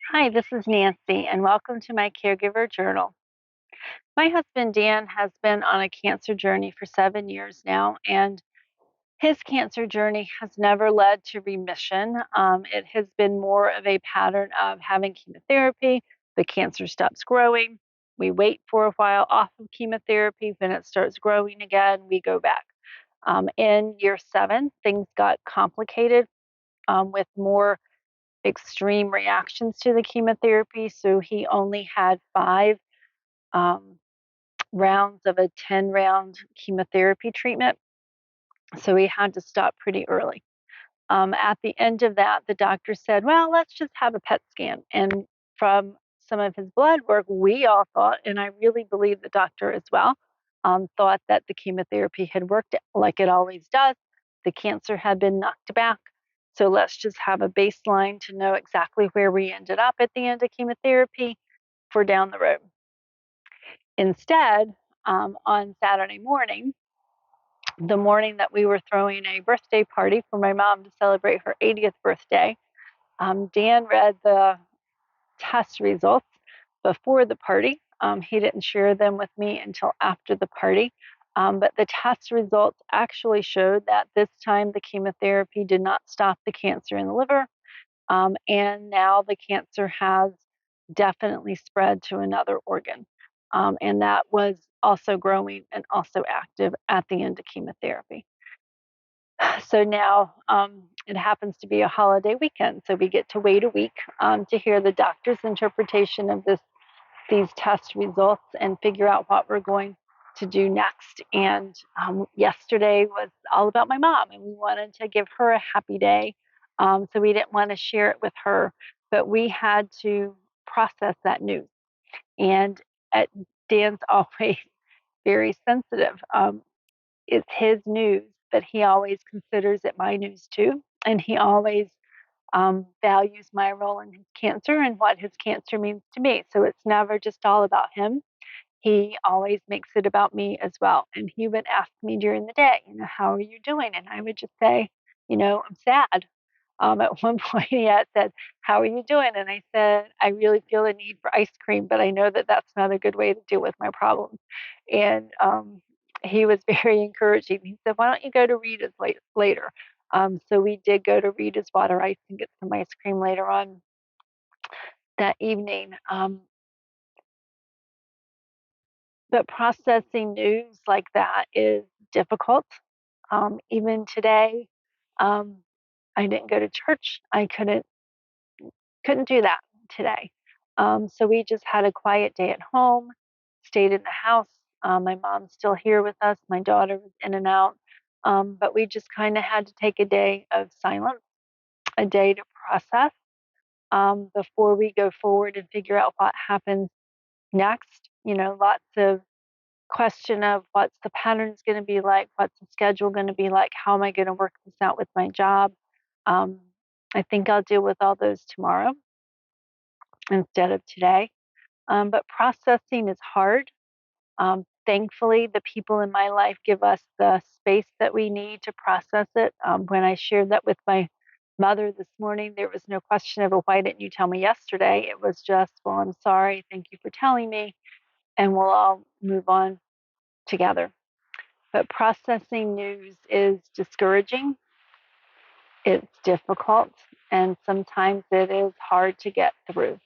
Hi, this is Nancy, and welcome to my Caregiver Journal. My husband Dan has been on a cancer journey for 7 years now, and his cancer journey has never led to remission. It has been more of a pattern of having chemotherapy, the cancer stops growing. We wait for a while off of chemotherapy. When it starts growing again, we go back. In year 7, things got complicated with more extreme reactions to the chemotherapy. So he only had 5 rounds of a 10-round chemotherapy treatment. So he had to stop pretty early. At the end of that, the doctor said, well, let's just have a PET scan. And from some of his blood work, we all thought, and I really believe the doctor as well, thought that the chemotherapy had worked like it always does. The cancer had been knocked back. So let's just have a baseline to know exactly where we ended up at the end of chemotherapy for down the road. Instead, on Saturday morning, the morning that we were throwing a birthday party for my mom to celebrate her 80th birthday, Dan read the test results before the party. He didn't share them with me until after the party. But the test results actually showed that this time the chemotherapy did not stop the cancer in the liver. And now the cancer has definitely spread to another organ. And that was also growing and also active at the end of chemotherapy. So now it happens to be a holiday weekend, so we get to wait a week to hear the doctor's interpretation of these test results and figure out what we're going to do next. And yesterday was all about my mom, and we wanted to give her a happy day. So we didn't want to share it with her, but we had to process that news. And at, Dan's always very sensitive. It's his news, but he always considers it my news too. And he always values my role in his cancer and what his cancer means to me. So it's never just all about him. He always makes it about me as well. And he would ask me during the day, how are you doing? And I would just say, I'm sad. At one point, he had said, how are you doing? And I said, I really feel a need for ice cream, but I know that that's not a good way to deal with my problems. And he was very encouraging. He said, why don't you go to Rita's later? So we did go to Rita's Water Ice and get some ice cream later on that evening. But processing news like that is difficult. Even today, um, I didn't go to church. I couldn't do that today. So we just had a quiet day at home, stayed in the house. My mom's still here with us. My daughter was in and out. But we just kind of had to take a day of silence, a day to process before we go forward and figure out what happens next. Lots of question of what's the patterns going to be like, what's the schedule going to be like, how am I going to work this out with my job. Um, I think I'll deal with all those tomorrow instead of today. But processing is hard. Thankfully, the people in my life give us the space that we need to process it. When I shared that with my mother this morning, there was no question of, why didn't you tell me yesterday? It was just, well, I'm sorry. Thank you for telling me. And we'll all move on together. But processing news is discouraging. It's difficult. And sometimes it is hard to get through.